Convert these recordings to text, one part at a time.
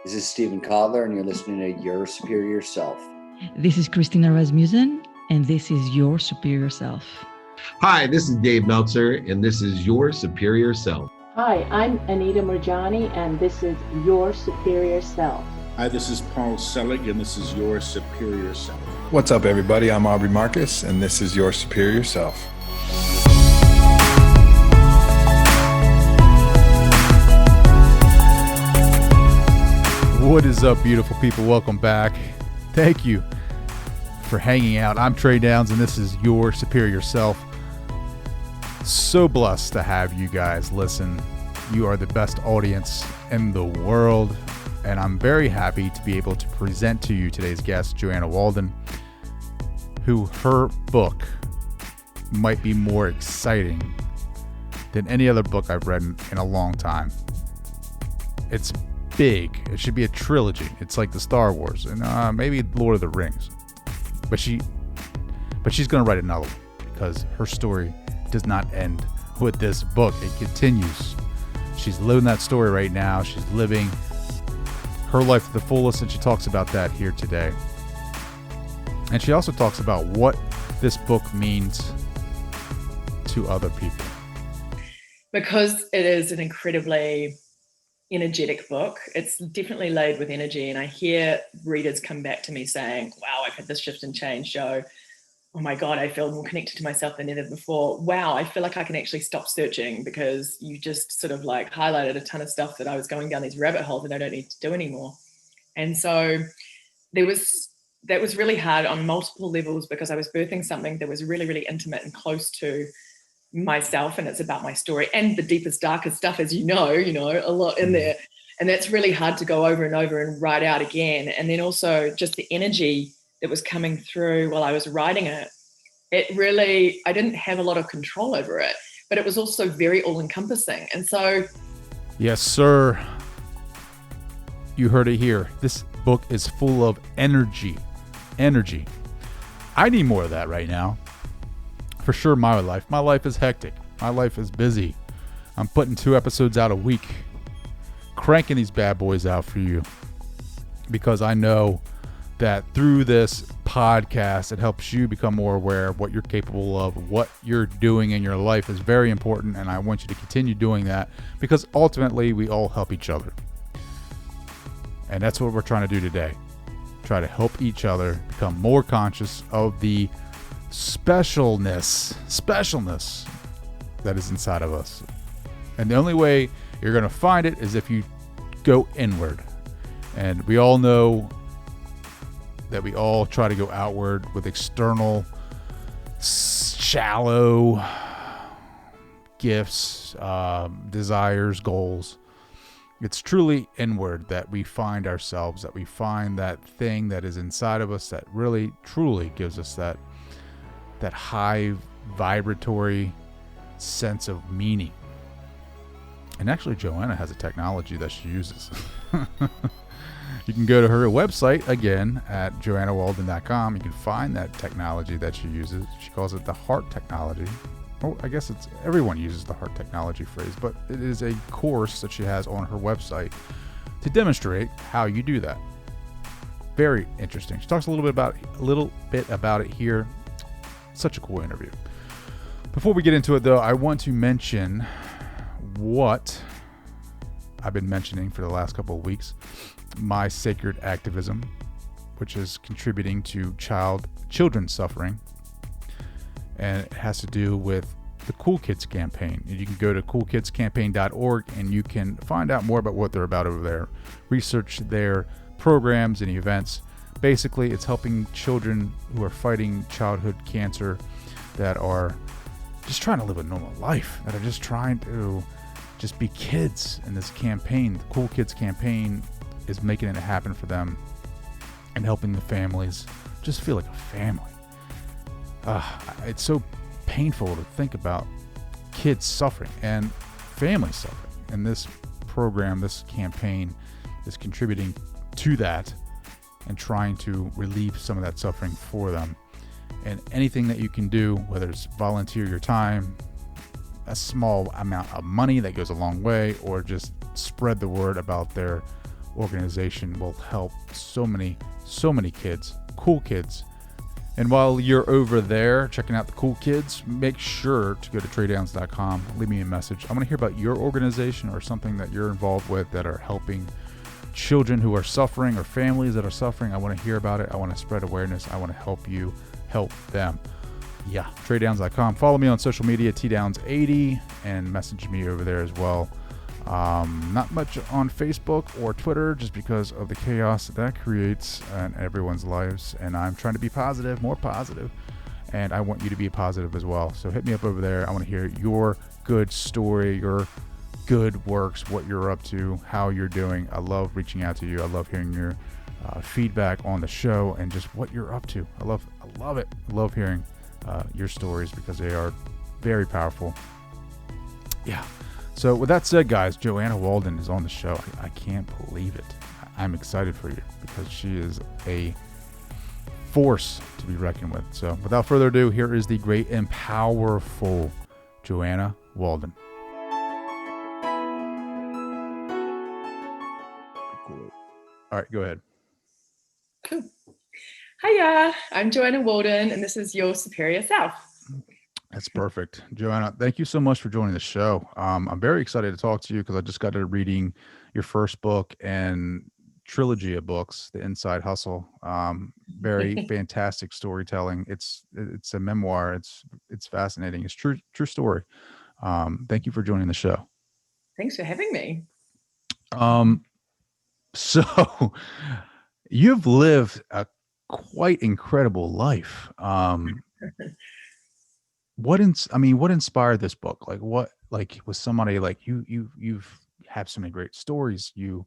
This is Stephen Kotler, and you're listening to Your Superior Self. This is Christina Rasmussen, and this is Your Superior Self. Hi, this is Dave Meltzer, and this is Your Superior Self. Hi, I'm Anita Murjani, and this is Your Superior Self. Hi, this is Paul Selig, and this is Your Superior Self. What's up, everybody? I'm Aubrey Marcus, and this is Your Superior Self. What is up, beautiful people? Welcome back. Thank you for hanging out. I'm Trey Downs, and this is Your Superior Self. So blessed to have you guys listen. You are the best audience in the world, and I'm very happy to be able to present to you today's guest, Joanna Walden, who her book might be more exciting than any other book I've read in a long time. It's big. It should be a trilogy. It's like the Star Wars and maybe Lord of the Rings. But she's going to write another one because her story does not end with this book. It continues. She's living that story right now. She's living her life to the fullest, and she talks about that here today. And she also talks about what this book means to other people. Because it is an incredibly energetic book, it's definitely laid with energy, and I hear readers come back to me saying, wow, I've had this shift and change, Joe. Oh my God, I feel more connected to myself than ever before. Wow, I feel like I can actually stop searching because you just sort of like highlighted a ton of stuff that I was going down these rabbit holes that I don't need to do anymore. And so that was really hard on multiple levels because I was birthing something that was really, really intimate and close to myself, and it's about my story and the deepest, darkest stuff, as you know, a lot in there. And that's really hard to go over and over and write out again. And then also just the energy that was coming through while I was writing it. I didn't have a lot of control over it, but it was also very all-encompassing. And so... Yes, sir. You heard it here. This book is full of energy. Energy. I need more of that right now. For sure, my life is hectic. My life is busy. I'm putting 2 episodes out a week, cranking these bad boys out for you, because I know that through this podcast, it helps you become more aware of what you're capable of. What you're doing in your life is very important, and I want you to continue doing that because ultimately we all help each other. And that's what we're trying to do today. Try to help each other become more conscious of the specialness that is inside of us. And the only way you're going to find it is if you go inward. And we all know that we all try to go outward with external, shallow gifts, desires, goals. It's truly inward that we find ourselves, that we find that thing that is inside of us that really, truly gives us that high vibratory sense of meaning. And actually, Joanna has a technology that she uses. You can go to her website again at joannawalden.com. You can find that technology that she uses. She calls it the heart technology. Oh, I guess everyone uses the heart technology phrase, but it is a course that she has on her website to demonstrate how you do that. Very interesting. She talks a little bit about it here. Such a cool interview. Before we get into it, though, I want to mention what I've been mentioning for the last couple of weeks. My sacred activism, which is contributing to children suffering. And it has to do with the Cool Kids campaign. You can go to coolkidscampaign.org and you can find out more about what they're about over there. Research their programs and events. Basically, it's helping children who are fighting childhood cancer, that are just trying to live a normal life, that are just trying to just be kids in this campaign. The Cool Kids campaign is making it happen for them and helping the families just feel like a family. It's so painful to think about kids suffering and families suffering. And this program, this campaign is contributing to that and trying to relieve some of that suffering for them. And anything that you can do, whether it's volunteer your time, a small amount of money that goes a long way, or just spread the word about their organization will help so many kids, cool kids. And while you're over there checking out the cool kids, make sure to go to traydowns.com, leave me a message. I want to hear about your organization or something that you're involved with that are helping children who are suffering or families that are suffering. I want to hear about it. I want to spread awareness. I want to help you help them. Yeah, traydowns.com. Follow me on social media, tdowns80, and message me over there as well. Not much on Facebook or Twitter just because of the chaos that creates in everyone's lives. And I'm trying to be positive, more positive. And I want you to be positive as well. So hit me up over there. I want to hear your good story, your good works, what you're up to, how you're doing. I love reaching out to you. I love hearing your feedback on the show and just what you're up to. I love it. I love hearing your stories because they are very powerful. Yeah. So with that said, guys, Joanna Walden is on the show. I can't believe it. I'm excited for you because she is a force to be reckoned with. So without further ado, here is the great and powerful Joanna Walden. All right, go ahead. Cool. Hiya, I'm Joanna Walden, and this is Your Superior Self. That's perfect. Joanna, thank you so much for joining the show. I'm very excited to talk to you because I just got to reading your first book and trilogy of books, The Inside Hustle. Very fantastic storytelling. It's a memoir. It's fascinating. It's true story. Thank you for joining the show. Thanks for having me. So you've lived a quite incredible life. What inspired this book? Was somebody like you've have so many great stories. You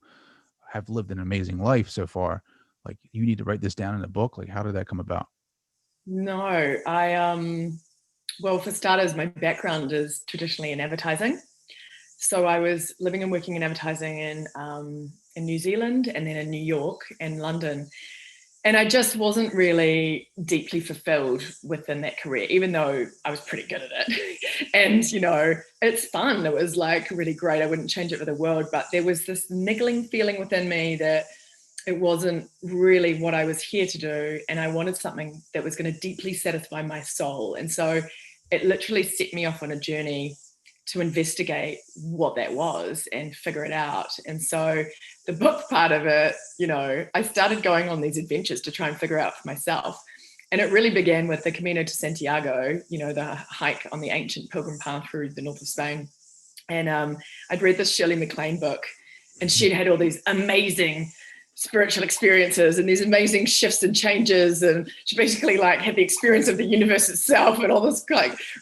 have lived an amazing life so far. Like, you need to write this down in a book. Like, how did that come about? No, well, for starters, my background is traditionally in advertising. So I was living and working in advertising in New Zealand and then in New York and London. And I just wasn't really deeply fulfilled within that career, even though I was pretty good at it. And, it's fun. It was like really great. I wouldn't change it for the world. But there was this niggling feeling within me that it wasn't really what I was here to do. And I wanted something that was going to deeply satisfy my soul. And so it literally set me off on a journey to investigate what that was and figure it out. And so the book part of it, I started going on these adventures to try and figure out for myself. And it really began with the Camino to Santiago, the hike on the ancient pilgrim path through the north of Spain. And I'd read this Shirley MacLaine book, and she'd had all these amazing spiritual experiences and these amazing shifts and changes, and she basically had the experience of the universe itself and all this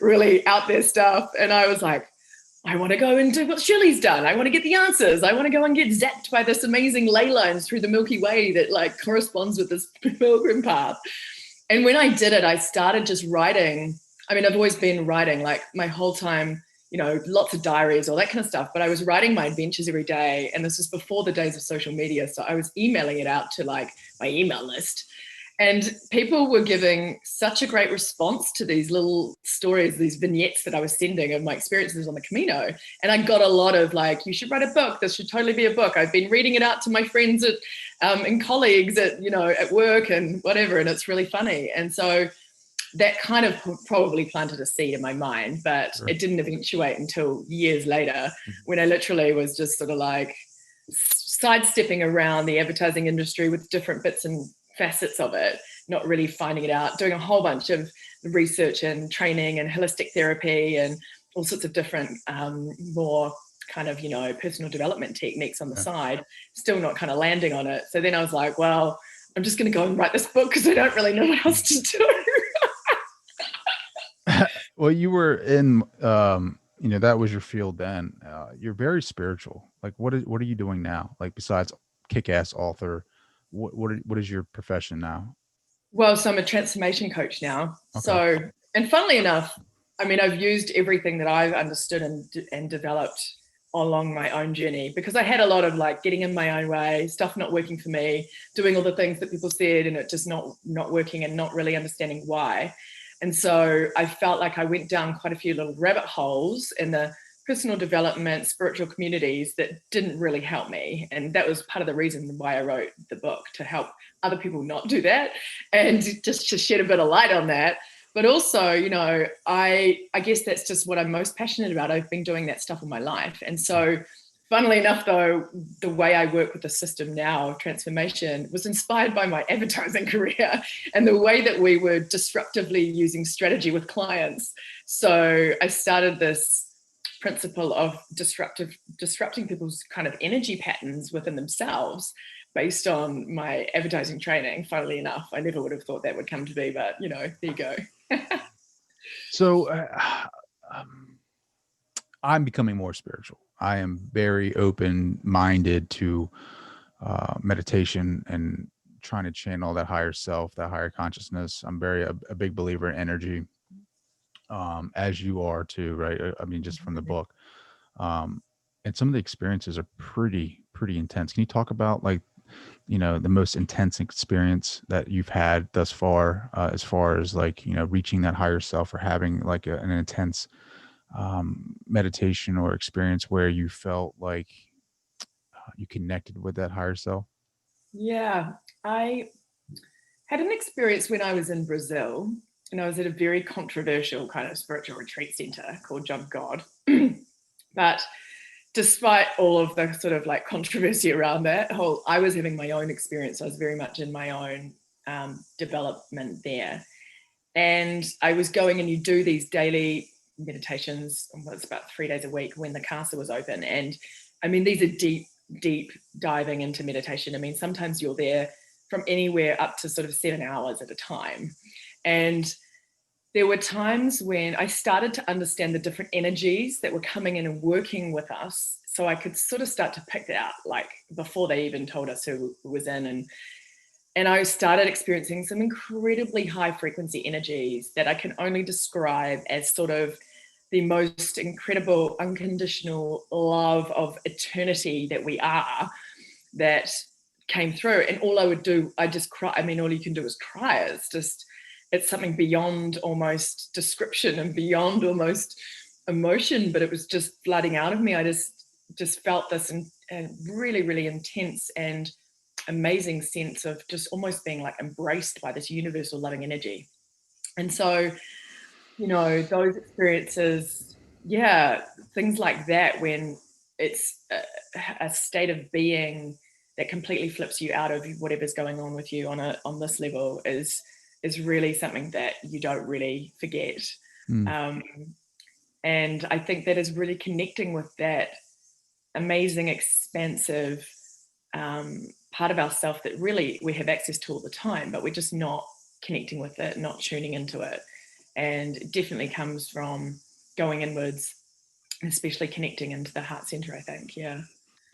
really out there stuff. And I was like, I want to go and do what Shirley's done. I want to get the answers. I want to go and get zapped by this amazing ley lines through the Milky Way that corresponds with this pilgrim path. And when I did it, I started just writing. I mean, I've always been writing my whole time, lots of diaries, all that kind of stuff. But I was writing my adventures every day. And this was before the days of social media. So I was emailing it out to my email list. And people were giving such a great response to these little stories, these vignettes that I was sending of my experiences on the Camino. And I got a lot of you should write a book. This should totally be a book. I've been reading it out to my friends and colleagues at work and whatever. And it's really funny. And so that kind of probably planted a seed in my mind, but It didn't eventuate until years later when I literally was just sort of sidestepping around the advertising industry with different bits and facets of it, not really finding it out, doing a whole bunch of research and training and holistic therapy and all sorts of different more kind of personal development techniques on the side, still not kind of landing on it. So then I was like, well, I'm just going to go and write this book because I don't really know what else to do. Well, you were in that was your field then. You're very spiritual. What are you doing now, besides kick-ass author? What is your profession now? Well, so I'm a transformation coach now. Okay. So, and funnily enough, I mean, I've used everything that I've understood and developed along my own journey, because I had a lot of getting in my own way, stuff not working for me, doing all the things that people said and it just not working and not really understanding why. And so I felt like I went down quite a few little rabbit holes in the personal development, spiritual communities that didn't really help me. And that was part of the reason why I wrote the book, to help other people not do that and just to shed a bit of light on that. But also, you know, I guess that's just what I'm most passionate about. I've been doing that stuff all my life. And so funnily enough, though, the way I work with the system now, transformation, was inspired by my advertising career and the way that we were disruptively using strategy with clients. So I started this principle of disrupting people's kind of energy patterns within themselves based on my advertising training. Funnily enough, I never would have thought that would come to be, but you know, there you go. So I'm becoming more spiritual. I am very open-minded to meditation and trying to channel that higher self, that higher consciousness. I'm a big believer in energy, as you are too, right? I mean, just from the book. And some of the experiences are pretty intense. Can you talk about, like, you know, the most intense experience that you've had thus far, as far as, like, you know, reaching that higher self or having like an intense meditation or experience where you felt like you connected with that higher self? Yeah, I had an experience when I was in Brazil, and I was at a very controversial kind of spiritual retreat center called Jump God. But despite all of the sort of like controversy around that whole, I was having my own experience. I was very much in my own development there. And I was going, and you do these daily meditations, well, it's about 3 days a week when the casa was open. And I mean, these are deep diving into meditation. I mean, sometimes you're there from anywhere up to sort of 7 hours at a time. And there were times when I started to understand the different energies that were coming in and working with us. So I could sort of start to pick that out, like before they even told us who was in. And I started experiencing some incredibly high frequency energies that I can only describe as sort of the most incredible, unconditional love of eternity that we are, that came through. And all I would do, I just cry. I mean, all you can do is cry. It's something beyond almost description and beyond almost emotion, but it was just flooding out of me. I just felt this and really, really intense and amazing sense of just almost being like embraced by this universal loving energy. And so, you know, those experiences, yeah, things like that, when it's a state of being that completely flips you out of whatever's going on with you on this level is really something that you don't really forget. And I think that is really connecting with that amazing, expansive part of ourself that really we have access to all the time, but we're just not connecting with it, not tuning into it. And it definitely comes from going inwards, especially connecting into the heart center, I think. Yeah.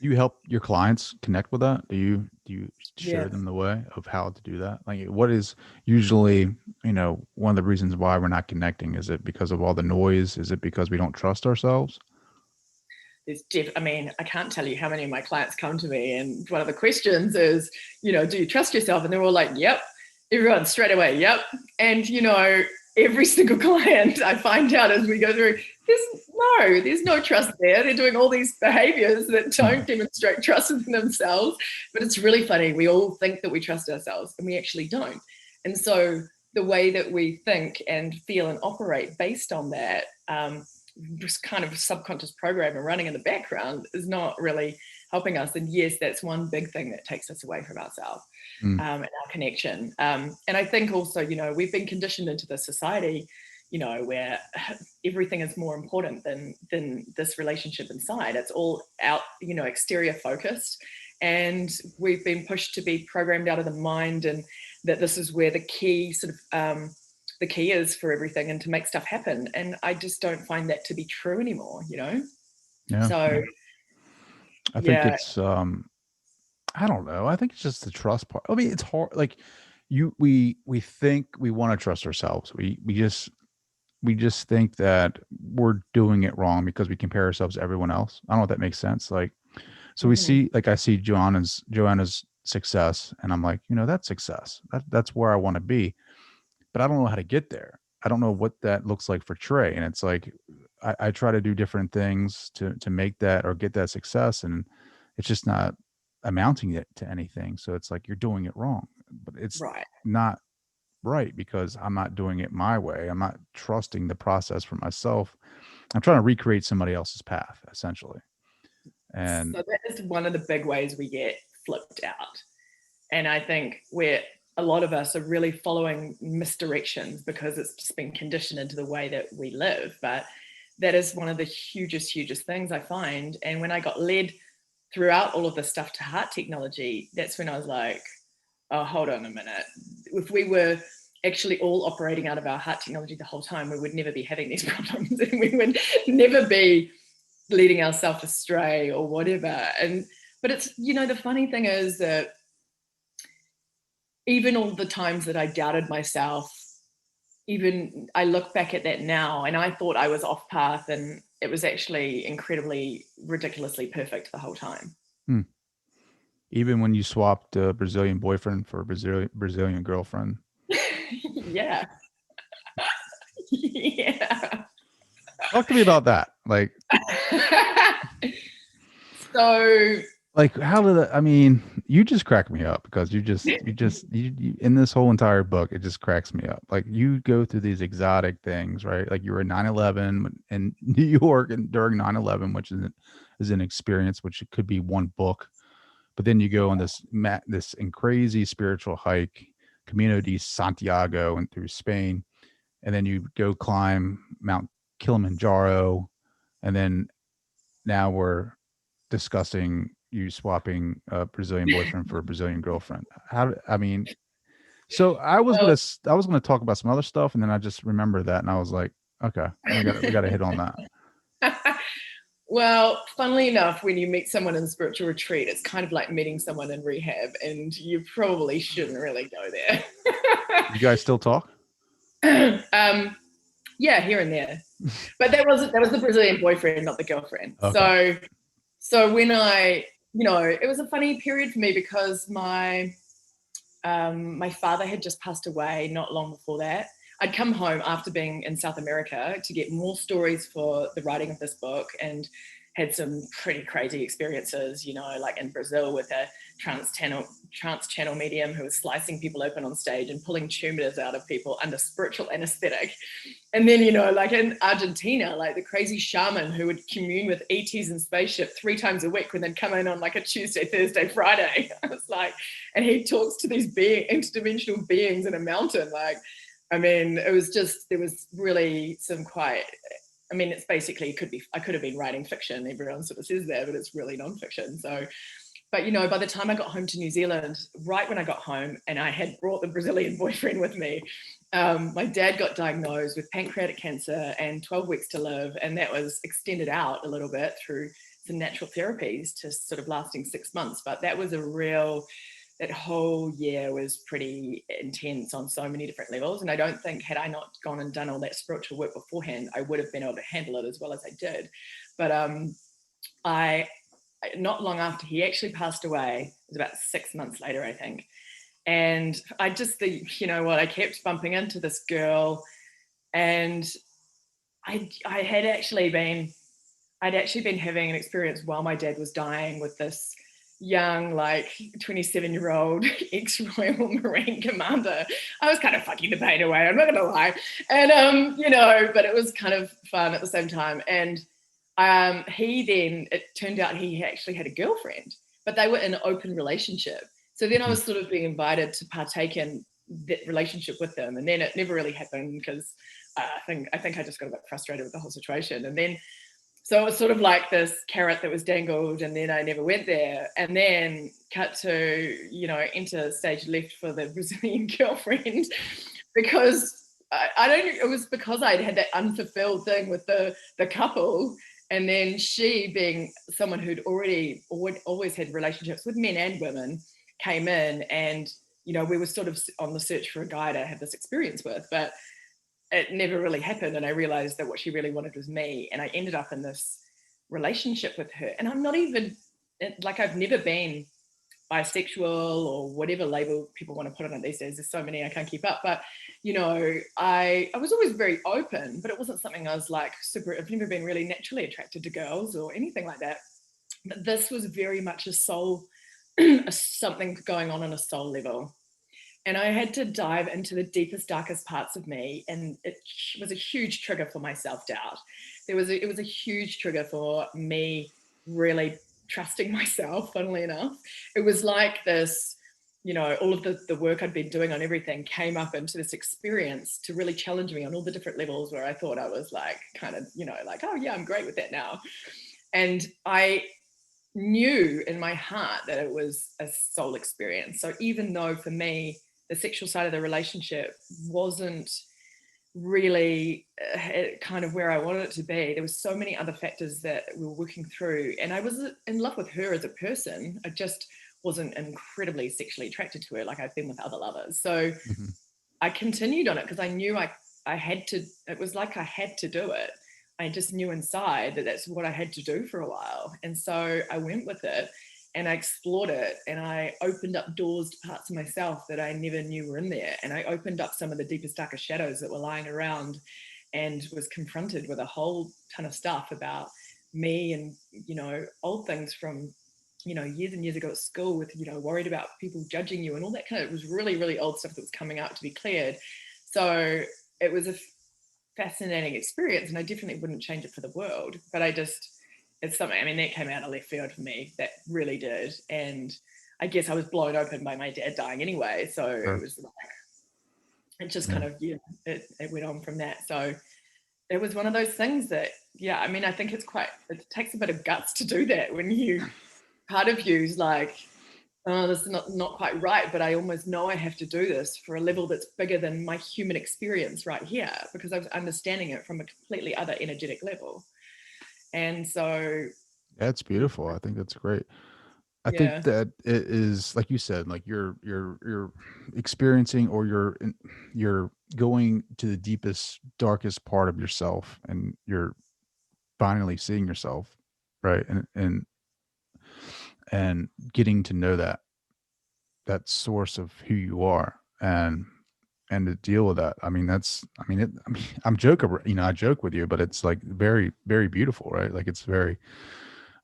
Do you help your clients connect with that? Do you share Yeah. them the way of how to do that? Like, what is usually, you know, one of the reasons why we're not connecting? Is it because of all the noise? Is it because we don't trust ourselves? I mean, I can't tell you how many of my clients come to me, and one of the questions is, you know, do you trust yourself? And they're all like, yep. Everyone straight away, yep. And, you know, every single client I find out as we go through, there's no trust there. They're doing all these behaviors that don't demonstrate trust in themselves. But it's really funny. We all think that we trust ourselves, and we actually don't. And so the way that we think and feel and operate based on that, just kind of subconscious program and running in the background, is not really helping us. And yes, that's one big thing that takes us away from ourselves. And our connection. And I think also, you know, we've been conditioned into this society, you know, where everything is more important than this relationship inside. It's all out, you know, exterior focused. And we've been pushed to be programmed out of the mind, and that this is where the key sort of the key is for everything and to make stuff happen. And I just don't find that to be true anymore, you know? Yeah. So I think it's I don't know. I think it's just the trust part. I mean, it's hard. Like we think we want to trust ourselves. We just think that we're doing it wrong because we compare ourselves to everyone else. I don't know if that makes sense. Like, so we see, like, I see Joanna's success, and I'm like, you know, that's success. That's where I want to be, but I don't know how to get there. I don't know what that looks like for Trey. And it's like, I try to do different things to make that or get that success. And it's just not amounting it to anything. So it's like, you're doing it wrong, but it's Right. not right because I'm not doing it my way. I'm not trusting the process for myself. I'm trying to recreate somebody else's path essentially. And so that is one of the big ways we get flipped out. And I think a lot of us are really following misdirections because it's just been conditioned into the way that we live. But that is one of the hugest things I find. And when I got led throughout all of this stuff to heart technology, that's when I was like, oh, hold on a minute. If we were actually all operating out of our heart technology the whole time, we would never be having these problems and we would never be leading ourselves astray or whatever. But it's, the funny thing is that even all the times that I doubted myself, even I look back at that now and I thought I was off path and it was actually incredibly, ridiculously perfect the whole time. even when you swapped a Brazilian boyfriend for a Brazilian girlfriend. Yeah. Yeah. Talk to me about that. Like, so like how did that, I mean, you just crack me up because you in this whole entire book, it just cracks me up. Like you go through these exotic things, right? Like you were in 9/11 in New York and during 9/11, which is an experience, which it could be one book, but then you go on this crazy spiritual hike, Camino de Santiago and through Spain. And then you go climb Mount Kilimanjaro. And then now we're discussing you swapping a Brazilian boyfriend for a Brazilian girlfriend. So I was gonna talk about some other stuff, and then I just remember that, and I was like, okay, we got to hit on that. Well, funnily enough, when you meet someone in spiritual retreat, it's kind of like meeting someone in rehab, and you probably shouldn't really go there. You guys still talk? Yeah, here and there, but that was the Brazilian boyfriend, not the girlfriend. Okay. So when it was a funny period for me because my father had just passed away not long before that. I'd come home after being in South America to get more stories for the writing of this book and had some pretty crazy experiences, like in Brazil with a trance channel medium who was slicing people open on stage and pulling tumors out of people under spiritual anesthetic. And then, like in Argentina, like the crazy shaman who would commune with ETs in spaceship 3 times a week when they'd come in on like a Tuesday, Thursday, Friday. I was like, and he talks to these interdimensional beings in a mountain. Like, I mean, there was really some it's basically, I could have been writing fiction. Everyone sort of says that, but it's really nonfiction. So, but by the time I got home to New Zealand, right when I got home and I had brought the Brazilian boyfriend with me, my dad got diagnosed with pancreatic cancer and 12 weeks to live. And that was extended out a little bit through some natural therapies to sort of lasting 6 months. But that was that whole year was pretty intense on so many different levels. And I don't think had I not gone and done all that spiritual work beforehand, I would have been able to handle it as well as I did. But I not long after he actually passed away, it was about 6 months later, I think. And I just think, I kept bumping into this girl and I'd actually been having an experience while my dad was dying with this young, like 27-year-old ex-Royal Marine commander. I was kind of fucking the pain away, I'm not gonna lie. And but it was kind of fun at the same time. And it turned out he actually had a girlfriend, but they were in an open relationship. So then I was sort of being invited to partake in that relationship with them. And then it never really happened because I think I just got a bit frustrated with the whole situation. And then so it was sort of like this carrot that was dangled, and then I never went there. And then cut to, enter stage left for the Brazilian girlfriend because it was because I'd had that unfulfilled thing with the couple. And then she, being someone who'd always had relationships with men and women, came in and, we were sort of on the search for a guy to have this experience with, but it never really happened. And I realized that what she really wanted was me. And I ended up in this relationship with her. And I'm not even, like, I've never been bisexual or whatever label people want to put on it these days. There's so many, I can't keep up. But, you know, I was always very open, but it wasn't something I was like I've never been really naturally attracted to girls or anything like that. But this was very much a soul, something going on a soul level. And I had to dive into the deepest, darkest parts of me. And it was a huge trigger for my self-doubt. It was a huge trigger for me really trusting myself, funnily enough. It was like this, you know, all of the work I'd been doing on everything came up into this experience to really challenge me on all the different levels where I thought I was like, kind of, you know, like, oh yeah, I'm great with that now. And I knew in my heart that it was a soul experience. So even though for me, the sexual side of the relationship wasn't really kind of where I wanted it to be, there was so many other factors that we were working through. And I was in love with her as a person. I just wasn't incredibly sexually attracted to her like I've been with other lovers. So I continued on it because I knew I had to, it was like I had to do it. I just knew inside that that's what I had to do for a while. And so I went with it and I explored it and I opened up doors to parts of myself that I never knew were in there. And I opened up some of the deepest, darkest shadows that were lying around and was confronted with a whole ton of stuff about me and, you know, old things from, you know, years and years ago at school with, you know, worried about people judging you and all that kind of, it was really, really old stuff that was coming out to be cleared. So it was a fascinating experience and I definitely wouldn't change it for the world, but it's something, I mean, that came out of left field for me, that really did. And I guess I was blown open by my dad dying anyway. So it was like, it just kind of, it went on from that. So it was one of those things that, I mean, I think it takes a bit of guts to do that when part of you's like, oh, this is not quite right, but I almost know I have to do this for a level that's bigger than my human experience right here, because I was understanding it from a completely other energetic level. And so that's beautiful. I think that's great. I think that it is, like you said, like you're experiencing, or you're going to the deepest, darkest part of yourself, and you're finally seeing yourself, right? And getting to know that source of who you are, and to deal with that. I mean, I'm joking, you know, I joke with you, but it's like very, very beautiful, right? Like it's very,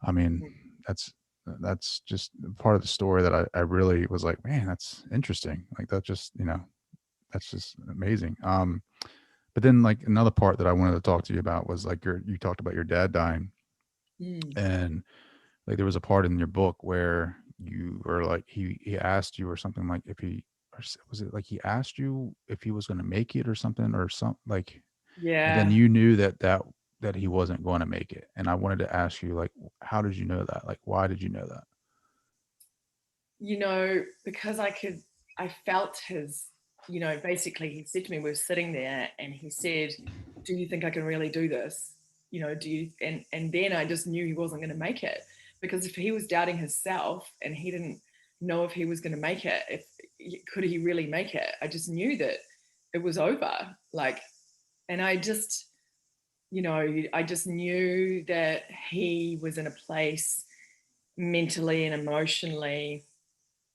I mean, that's just part of the story that I really was like, man, that's interesting. Like that just, you know, that's just amazing. But then like another part that I wanted to talk to you about was like you talked about your dad dying, and like there was a part in your book where you were like, he asked you or something, like if he, or was it like he asked you if he was going to make it or something, or something like, and then you knew that he wasn't going to make it. And I wanted to ask you, like, how did you know that? Like, why did you know that? You know, because I felt his, you know, basically he said to me, we were sitting there and he said, do you think I can really do this? You know, do you, and then I just knew he wasn't going to make it, because if he was doubting himself and he didn't know if he was going to make it, could he really make it? I just knew that it was over. Like, and I just, you know, I just knew that he was in a place mentally and emotionally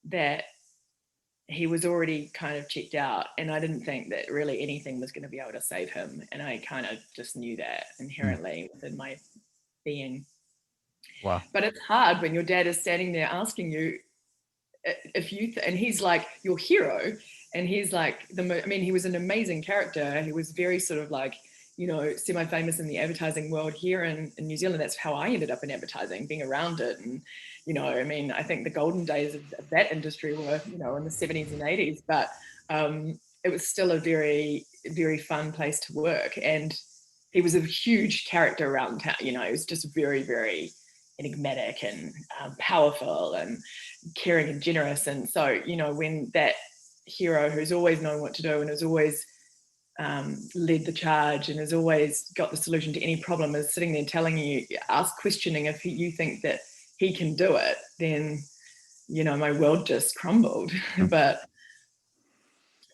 that he was already kind of checked out, and I didn't think that really anything was going to be able to save him. And I kind of just knew that inherently within my being. Wow. But it's hard when your dad is standing there asking you if you, and he's like your hero, and he's like I mean, he was an amazing character. He was very sort of like, you know, semi-famous in the advertising world here in New Zealand. That's how I ended up in advertising, being around it. And, you know, I mean, I think the golden days of that industry were, you know, in the 70s and 80s, but it was still a very, very fun place to work. And he was a huge character around town. You know, he was just very, very enigmatic and powerful and caring and generous. And so, you know, when that hero who's always known what to do and has always led the charge and has always got the solution to any problem is sitting there telling you, questioning if you think that he can do it, then, you know, my world just crumbled. But,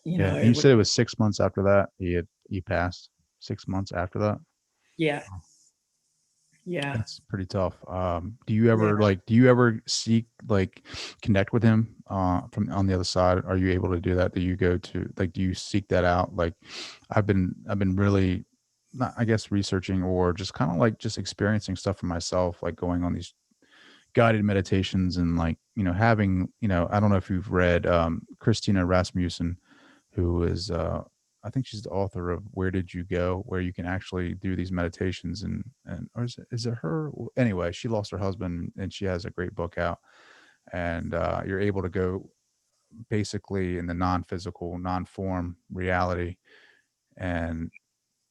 you know. You said it was 6 months after that he passed. 6 months after that? Yeah. Yeah. That's pretty tough. Do you ever seek, like, connect with him from on the other side? Are you able to do that? Do you go to, like, do you seek that out? Like, I've been really, not, I guess, researching or just kind of like just experiencing stuff for myself, like going on these guided meditations and, like, having, I don't know if you've read Christina Rasmussen, who is I think she's the author of Where Did You Go, where you can actually do these meditations, and or is it her? Anyway, she lost her husband and she has a great book out, and you're able to go basically in the non-physical, non-form reality and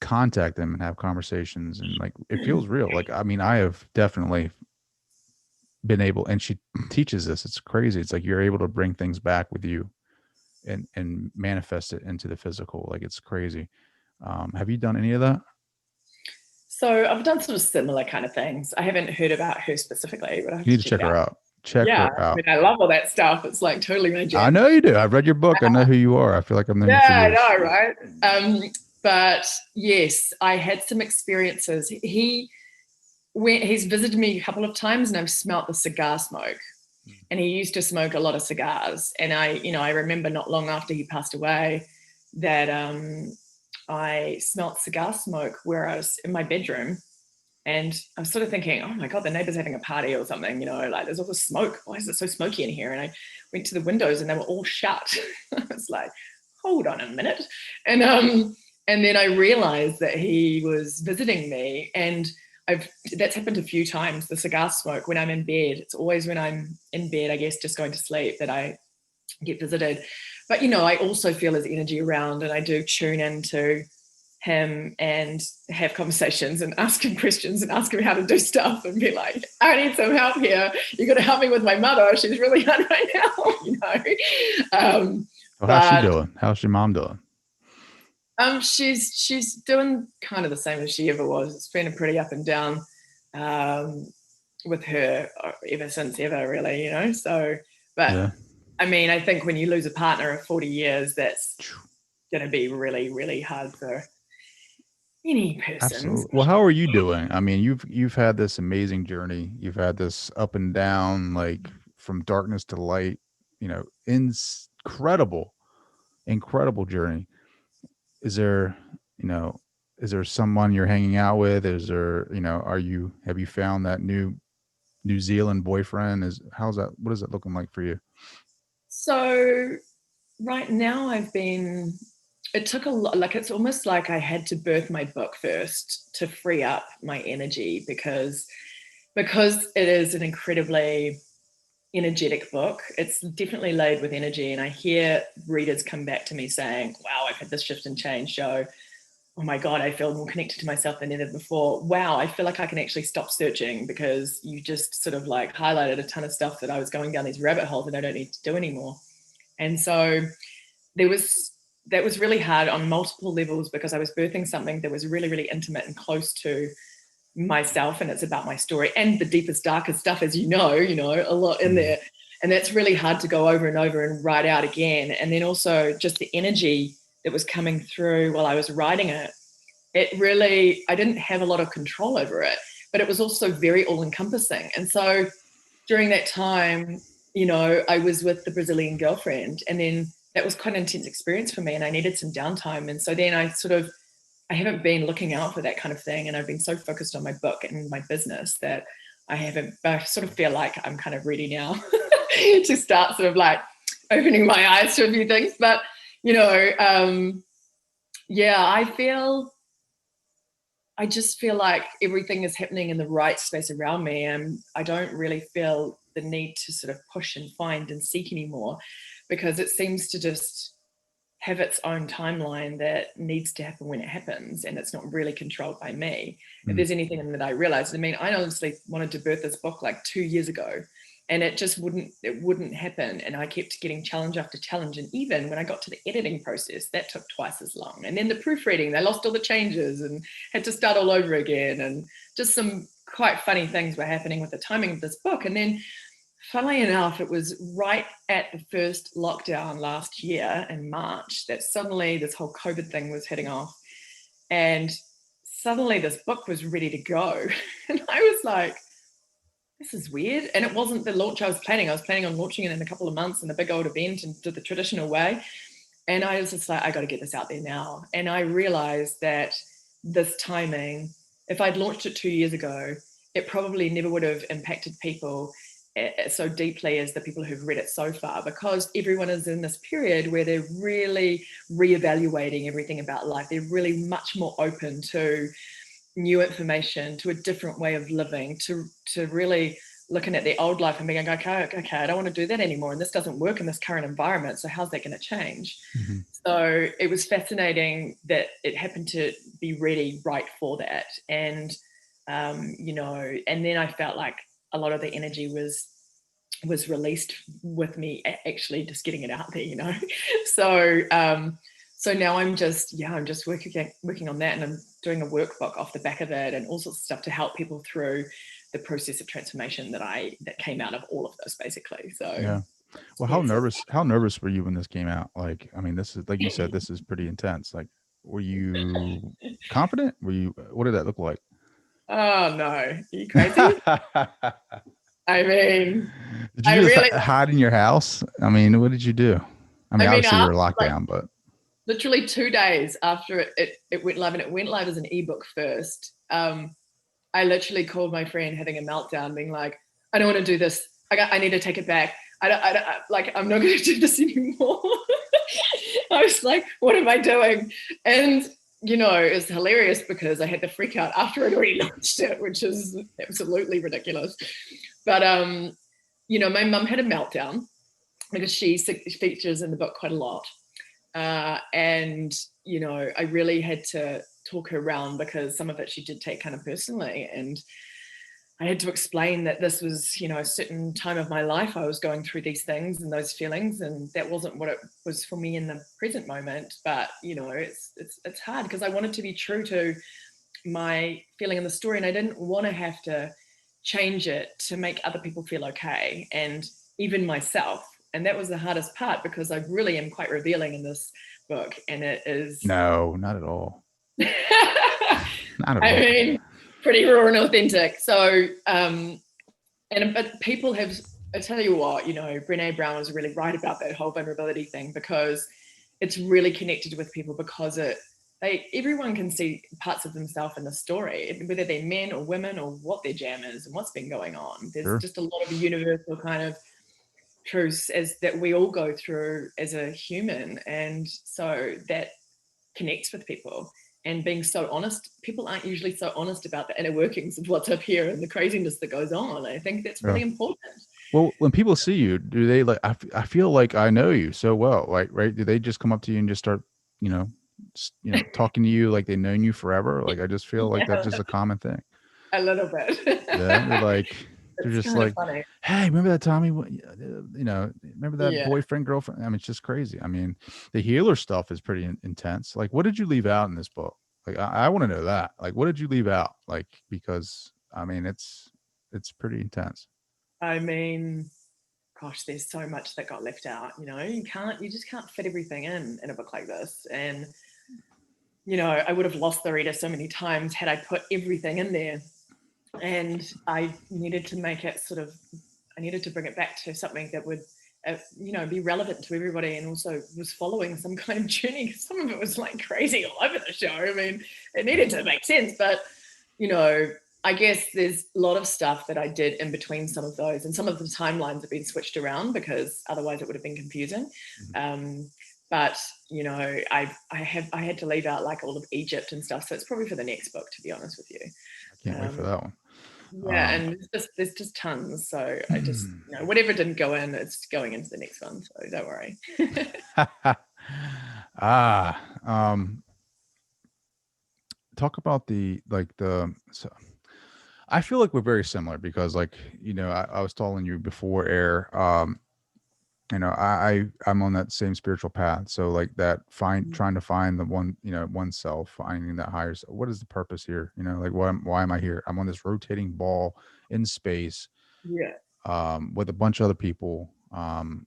contact them and have conversations, and, like, it feels real. Like, I mean, I have definitely been able, and she teaches this. It's crazy. It's like you're able to bring things back with you and manifest it into the physical. Like, it's crazy. Have you done any of that? So I've done sort of similar kind of things. I haven't heard about her specifically, but I have You to need to check check it her out. out. Check Yeah, her I out. mean, I love all that stuff. It's like totally my I jam. know you do. I've read your book. I know who you are. I feel like I've known you for Yeah, I years. know, right? But yes, I had some experiences. He's visited me a couple of times, and I've smelt the cigar smoke. And he used to smoke a lot of cigars. And I remember not long after he passed away that I smelt cigar smoke where I was in my bedroom. And I was sort of thinking, oh my God, the neighbor's having a party or something, like there's all this smoke. Why is it so smoky in here? And I went to the windows and they were all shut. I was like, hold on a minute. And then I realized that he was visiting me, and that's happened a few times. The cigar smoke when I'm in bed. It's always when I'm in bed, I guess, just going to sleep, that I get visited. But I also feel his energy around, and I do tune into him and have conversations and ask him questions and ask him how to do stuff and be like, I need some help here. You got to help me with my mother. She's really hard right now. Well, how's she doing? How's your mom doing? She's doing kind of the same as she ever was. It's been a pretty up and down with her ever since ever, really, So, but Yeah. I mean, I think when you lose a partner of 40 years, that's going to be really, really hard for any person. Absolutely. Well, how are you doing? I mean, you've had this amazing journey. You've had this up and down, like from darkness to light, incredible journey. Is there someone you're hanging out with? Is there, have you found that New Zealand boyfriend? What is it looking like for you? So right now it took a lot, like it's almost like I had to birth my book first to free up my energy, because it is an incredibly energetic book. It's definitely laid with energy, and I hear readers come back to me saying, wow, I've had this shift and change show. Oh my God, I feel more connected to myself than ever before. Wow, I feel like I can actually stop searching, because you just sort of like highlighted a ton of stuff that I was going down these rabbit holes that I don't need to do anymore. And so that was really hard on multiple levels, because I was birthing something that was really, really intimate and close to myself, and it's about my story and the deepest, darkest stuff, as a lot in there. And that's really hard to go over and over and write out again. And then also just the energy that was coming through while I was writing it. I didn't have a lot of control over it, but it was also very all-encompassing. And so during that time, I was with the Brazilian girlfriend, and then that was quite an intense experience for me, and I needed some downtime. And so then I haven't been looking out for that kind of thing, and I've been so focused on my book and my business that I sort of feel like I'm kind of ready now to start sort of like opening my eyes to a few things. But I just feel like everything is happening in the right space around me, and I don't really feel the need to sort of push and find and seek anymore, because it seems to just have its own timeline that needs to happen when it happens, and it's not really controlled by me. If there's anything that I realized, I honestly wanted to birth this book like 2 years ago, and it wouldn't happen. And I kept getting challenge after challenge. And even when I got to the editing process, that took twice as long. And then the proofreading, they lost all the changes and had to start all over again. And just some quite funny things were happening with the timing of this book. And then funnily enough, it was right at the first lockdown last year in March that suddenly this whole COVID thing was hitting off. And suddenly this book was ready to go. And I was like, this is weird. And it wasn't the launch I was planning. I was planning on launching it in a couple of months in a big old event and did the traditional way. And I was just like, I got to get this out there now. And I realized that this timing, if I'd launched it 2 years ago, it probably never would have impacted people so deeply as the people who've read it so far, because everyone is in this period where they're really reevaluating everything about life. They're really much more open to new information, to a different way of living, to really looking at their old life and being okay, I don't want to do that anymore. And this doesn't work in this current environment. So how's that going to change? Mm-hmm. So it was fascinating that it happened to be ready right for that. And, and then I felt like a lot of the energy was released with me actually just getting it out there, So now I'm just working on that, and I'm doing a workbook off the back of it and all sorts of stuff to help people through the process of transformation that came out of all of this, basically. So yeah. Well, how nervous were you when this came out? Like, I mean, this is, like you said, this is pretty intense. Like, were you confident? What did that look like? Oh no, are you crazy? I mean, did you just hide in your house? I mean, what did you do? I mean, obviously you were locked down, but literally 2 days after it went live, and it went live as an ebook first. I literally called my friend having a meltdown, being like, I don't want to do this. I need to take it back. I'm not going to do this anymore. I was like, what am I doing? And, it's hilarious because I had the freak out after I'd already launched it, which is absolutely ridiculous. But, my mum had a meltdown because she features in the book quite a lot. And, I really had to talk her around because some of it she did take kind of personally. And I had to explain that this was, a certain time of my life. I was going through these things and those feelings, and that wasn't what it was for me in the present moment. But, it's hard because I wanted to be true to my feeling in the story, and I didn't want to have to change it to make other people feel okay, and even myself. And that was the hardest part because I really am quite revealing in this book, and it is... No, not at all. Not at all. I mean, pretty raw and authentic. So, but people have, I tell you what, Brené Brown was really right about that whole vulnerability thing, because it's really connected with people, because everyone can see parts of themselves in the story, whether they're men or women or what their jam is and what's been going on. There's just a lot of universal kind of truths that we all go through as a human. And so that connects with people. And being so honest, people aren't usually so honest about the inner workings of what's up here and the craziness that goes on. I think that's really important. Well, when people see you, do they like, I feel like I know you so well, like, right? Do they just come up to you and just start, talking to you like they've known you forever? Like, I just feel like that's just a common thing. A little bit. Yeah, they're just like, funny. Hey, remember that Tommy? Remember that boyfriend, girlfriend? I mean, it's just crazy. I mean, the healer stuff is pretty intense. Like, what did you leave out in this book? Like, I want to know that. Like, what did you leave out? Like, because I mean, it's pretty intense. I mean, gosh, there's so much that got left out. You just can't fit everything in a book like this. And I would have lost the reader so many times had I put everything in there. And I needed to make it I needed to bring it back to something that would, be relevant to everybody, and also was following some kind of journey. Some of it was like crazy all over the show. I mean, it needed to make sense, but, I guess there's a lot of stuff that I did in between some of those, and some of the timelines have been switched around because otherwise it would have been confusing. Mm-hmm. But, I had to leave out like all of Egypt and stuff. So it's probably for the next book, to be honest with you. I can't wait for that one. Yeah, and there's just tons. So I just, whatever didn't go in, it's going into the next one. So don't worry. Talk about so I feel like we're very similar because, like, I was telling you before air, I'm on that same spiritual path. So like that, trying to find the one, oneself, finding that higher. What is the purpose here? Like why am I here? I'm on this rotating ball in space. Yeah. With a bunch of other people. And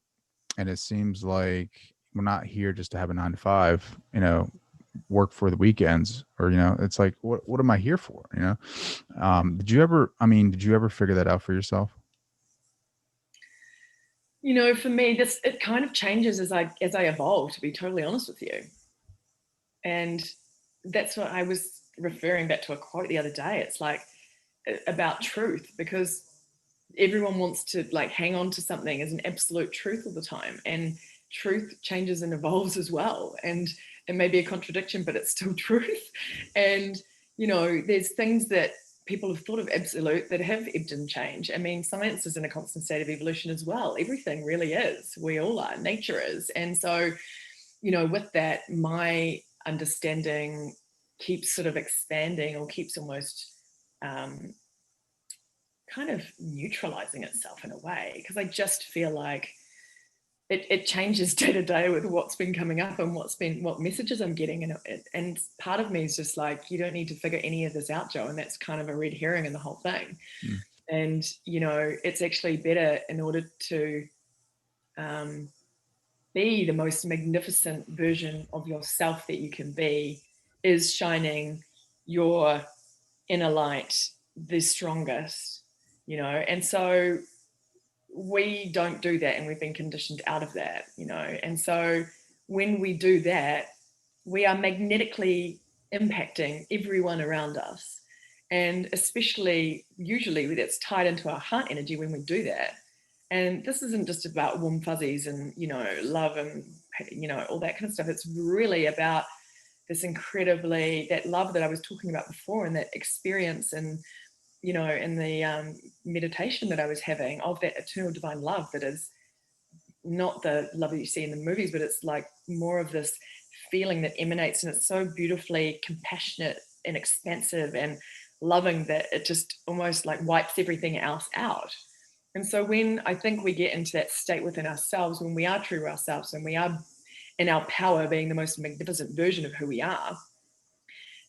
it seems like we're not here just to have a 9 to 5, work for the weekends, or, it's like, what am I here for? Did you ever figure that out for yourself? For me, it kind of changes as I evolve, to be totally honest with you. And that's what I was referring back to a quote the other day. It's like about truth, because everyone wants to like hang on to something as an absolute truth all the time, and truth changes and evolves as well. And it may be a contradiction, but it's still truth. And there's things that people have thought of absolute that have ebbed and changed. I mean, science is in a constant state of evolution as well. Everything really is. We all are. Nature is. And so, with that, my understanding keeps sort of expanding, or keeps almost kind of neutralizing itself in a way, because I just feel like it changes day to day with what's been coming up and what messages I'm getting. And part of me is just like, you don't need to figure any of this out, Joe. And that's kind of a red herring in the whole thing. And, it's actually better, in order to be the most magnificent version of yourself that you can be, is shining your inner light the strongest, and so we don't do that, and we've been conditioned out of that, and so when we do that, we are magnetically impacting everyone around us, and especially usually that's tied into our heart energy when we do that. And this isn't just about warm fuzzies and love and all that kind of stuff. It's really about this that love that I was talking about before, and that experience, and in the meditation that I was having, of that eternal divine love that is not the love that you see in the movies, but it's like more of this feeling that emanates, and it's so beautifully compassionate and expansive and loving that it just almost like wipes everything else out. And so when I think we get into that state within ourselves, when we are true to ourselves and we are in our power, being the most magnificent version of who we are,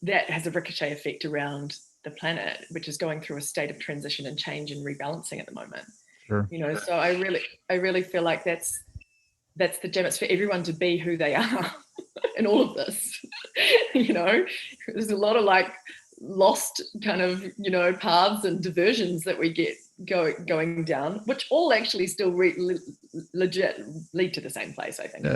that has a ricochet effect around the planet, which is going through a state of transition and change and rebalancing at the moment. Sure. So I really feel like that's the gem. It's for everyone to be who they are in all of this. There's a lot of like lost kind of paths and diversions that we get going down, which all actually still legit lead to the same place, I think.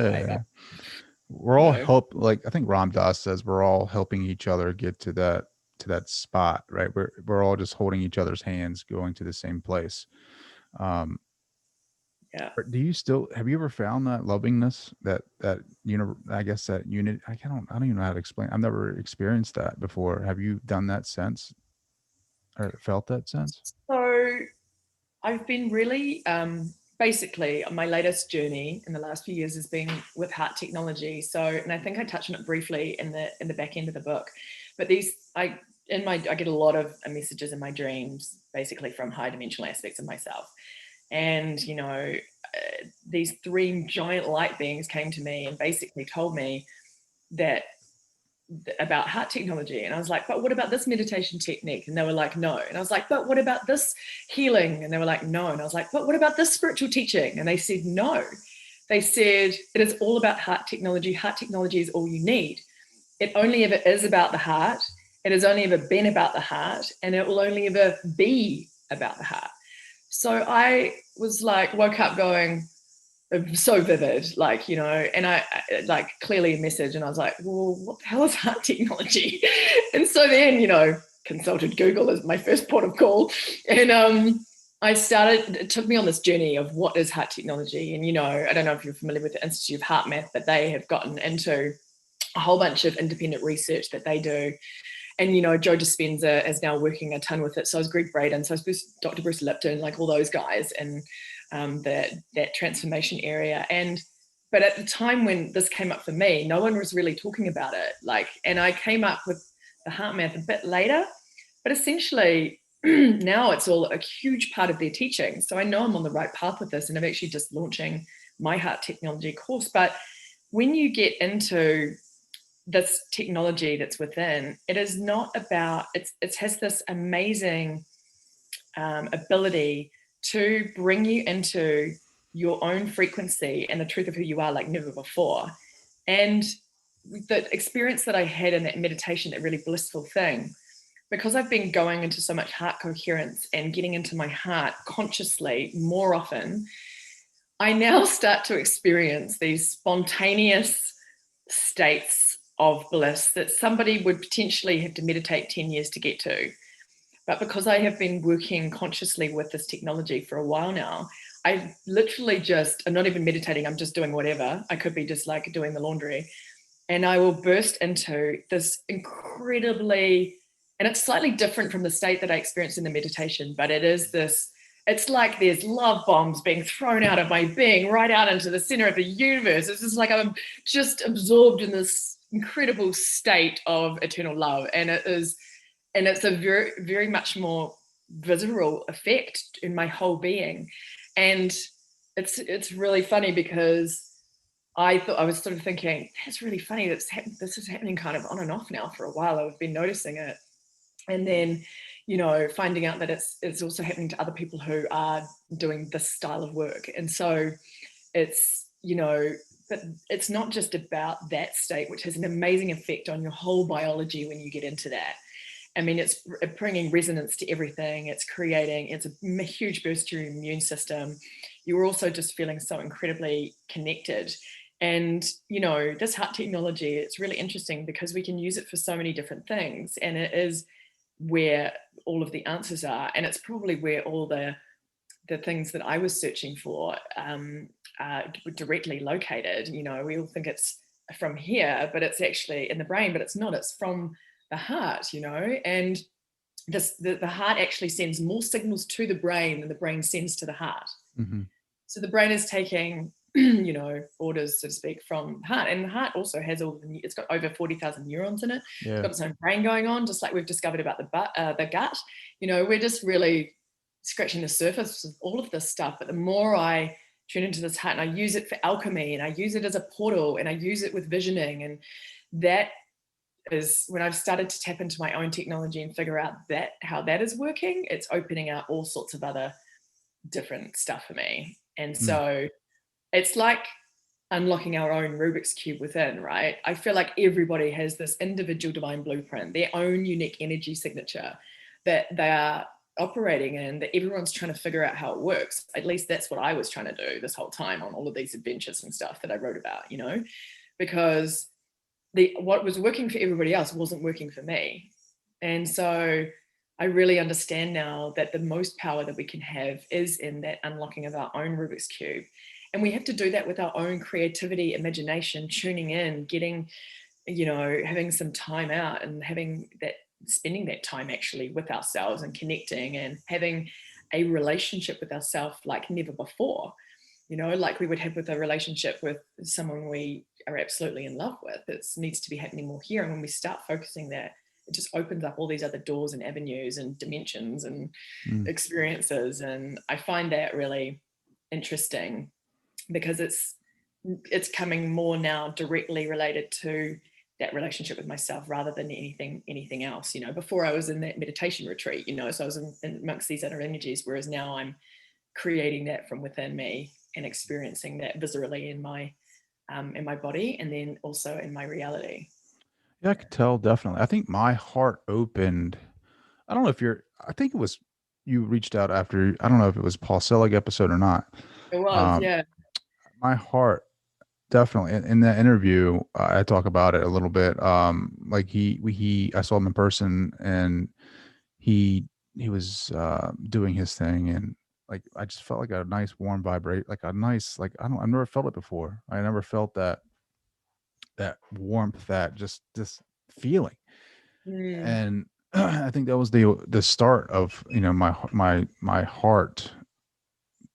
We're all like I think Ram Dass says, we're all helping each other get to that spot, right? We're all just holding each other's hands, going to the same place. Do you have you ever found that lovingness, that I guess that unit? I don't even know how to explain. I've never experienced that before. Have you done that sense, or felt that sense? So I've been really basically, my latest journey in the last few years has been with heart technology. So, and I think I touched on it briefly in the back end of the book, but I get a lot of messages in my dreams, basically from high dimensional aspects of myself. And, these three giant light beings came to me and basically told me about heart technology. And I was like, but what about this meditation technique? And they were like, no. And I was like, but what about this healing? And they were like, no. And I was like, but what about this spiritual teaching? And they said, no. They said, it is all about heart technology. Heart technology is all you need. It only ever is about the heart. It has only ever been about the heart, and it will only ever be about the heart. So I was like, woke up going, so vivid, and I like clearly a message, and I was like, well, what the hell is heart technology? And so then, consulted Google as my first port of call. And it took me on this journey of what is heart technology. And, I don't know if you're familiar with the Institute of Heart Math, but they have gotten into a whole bunch of independent research that they do. And, Joe Dispenza is now working a ton with it. So is Greg Braden. So I suppose Dr. Bruce Lipton, like all those guys, and that transformation area. But at the time when this came up for me, no one was really talking about it. And I came up with the heart math a bit later, but essentially now it's all a huge part of their teaching. So I know I'm on the right path with this, and I'm actually just launching my heart technology course. But when you get into this technology that's within, it is not about, it has this amazing ability to bring you into your own frequency and the truth of who you are like never before. And the experience that I had in that meditation, that really blissful thing, because I've been going into so much heart coherence and getting into my heart consciously more often, I now start to experience these spontaneous states of bliss that somebody would potentially have to meditate 10 years to get to. But because I have been working consciously with this technology for a while now, I literally I'm not even meditating, I'm just doing whatever. I could be just like doing the laundry. And I will burst into this incredibly, and it's slightly different from the state that I experienced in the meditation, but it's like there's love bombs being thrown out of my being right out into the center of the universe. It's just like I'm just absorbed in this incredible state of eternal love. And it's a very, very much more visceral effect in my whole being. And it's really funny because I was sort of thinking, that's really funny. This is happening kind of on and off now for a while. I've been noticing it. And then, finding out that it's also happening to other people who are doing this style of work. And so it's, but it's not just about that state, which has an amazing effect on your whole biology when you get into that. I mean, it's bringing resonance to everything. It's a huge boost to your immune system. You're also just feeling so incredibly connected. And, this heart technology, it's really interesting because we can use it for so many different things. And it is where all of the answers are. And it's probably where all the things that I was searching for are directly located. We all think it's from here, but it's actually in the brain, but it's not. It's from the heart, and the heart actually sends more signals to the brain than the brain sends to the heart. Mm-hmm. So the brain is taking, orders, so to speak, from the heart. And the heart also has it's got over 40,000 neurons in it. Yeah. It's got its own brain going on, just like we've discovered about the gut. We're just really scratching the surface of all of this stuff. But the more I tune into this heart, and I use it for alchemy, and I use it as a portal, and I use it with visioning, and that is when I've started to tap into my own technology and figure out how that is working. It's opening out all sorts of other different stuff for me. And so it's like unlocking our own Rubik's Cube within, right? I feel like everybody has this individual divine blueprint, their own unique energy signature that they are operating in, that everyone's trying to figure out how it works. At least that's what I was trying to do this whole time on all of these adventures and stuff that I wrote about, because what was working for everybody else wasn't working for me. And so I really understand now that the most power that we can have is in that unlocking of our own Rubik's Cube. And we have to do that with our own creativity, imagination, tuning in, getting, having some time out and spending that time actually with ourselves and connecting and having a relationship with ourselves like never before. Like we would have with a relationship with someone we are absolutely in love with. It needs to be happening more here. And when we start focusing that, it just opens up all these other doors and avenues and dimensions and experiences. And I find that really interesting because it's coming more now directly related to that relationship with myself rather than anything else. Before I was in that meditation retreat, so I was in amongst these other energies, whereas now I'm creating that from within me and experiencing that viscerally in my body and then also in my reality. Yeah, I could tell definitely. I think my heart opened. I don't know if I think it was you reached out after, I don't know if it was Paul Selig episode or not. It was, yeah. My heart definitely in that interview, I talk about it a little bit. Like I saw him in person and he was doing his thing, and like I just felt like a nice warm vibrate, like a nice, like I've never felt it before. I never felt that warmth, that just this feeling. And I think that was the start of my heart.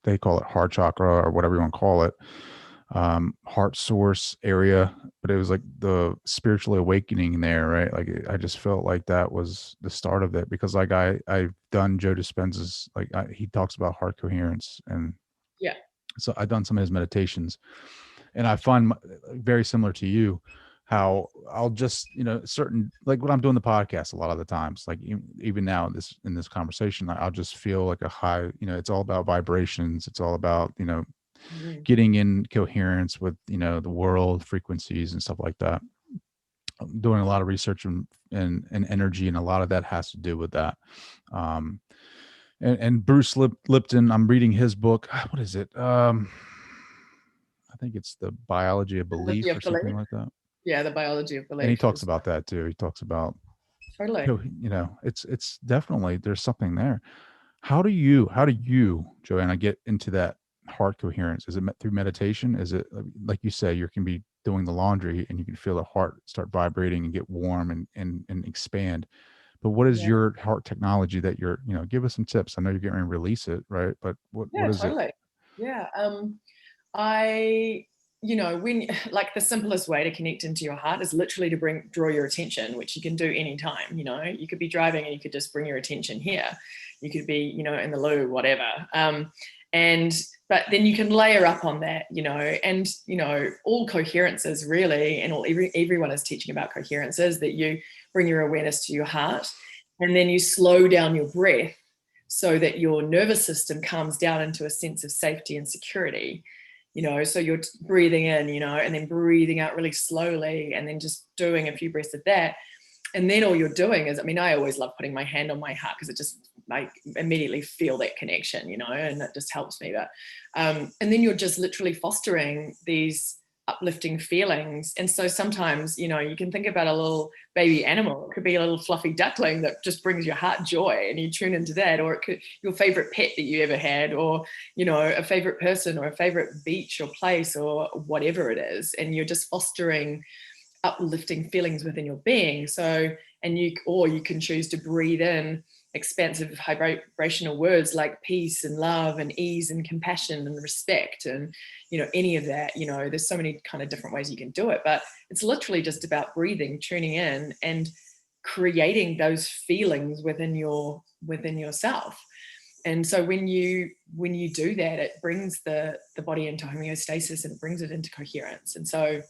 They call it heart chakra or whatever you want to call it, heart source area, but it was like the spiritual awakening there, right? Like I just felt like that was the start of it, because like I've done Joe Dispenza's, he talks about heart coherence, and yeah, so I've done some of his meditations, and I find very similar to you how I'll just certain, like when I'm doing the podcast a lot of the times, like even now in this conversation, I'll just feel like a high, it's all about vibrations, it's all about getting in coherence with the world frequencies and stuff like that. doing a lot of research and energy, and a lot of that has to do with that. And Bruce Lipton, I'm reading his book. What is it? I think it's The Biology of Belief or something like that. Yeah, The Biology of Belief. And he talks about that too. He talks about, totally. It's definitely, there's something there. How do you, Joanna, get into that heart coherence? Is it through meditation? Is it, like you say, you can be doing the laundry and you can feel the heart start vibrating and get warm and expand? But what is your heart technology that you're, give us some tips. I know you're getting ready to release it, right? But what is totally. it? Yeah. When like the simplest way to connect into your heart is literally to draw your attention, which you can do anytime. You could be driving and you could just bring your attention here. You could be, in the loo, whatever. But then you can layer up on that, all coherences really, and everyone is teaching about coherences, that you bring your awareness to your heart and then you slow down your breath so that your nervous system calms down into a sense of safety and security. So you're breathing in, and then breathing out really slowly, and then just doing a few breaths of that. And then all you're doing is, I always love putting my hand on my heart because it just, I immediately feel that connection, and that just helps me. But, and then you're just literally fostering these uplifting feelings. And so sometimes, you can think about a little baby animal. It could be a little fluffy duckling that just brings your heart joy, and you tune into that. Or it could your favorite pet that you ever had, or, a favorite person, or a favorite beach or place, or whatever it is. And you're just fostering uplifting feelings within your being. So, you can choose to breathe in expansive vibrational words like peace and love and ease and compassion and respect, and any of that. There's so many kind of different ways you can do it, but it's literally just about breathing, tuning in, and creating those feelings within yourself. And so when you do that, it brings the body into homeostasis, and it brings it into coherence. And so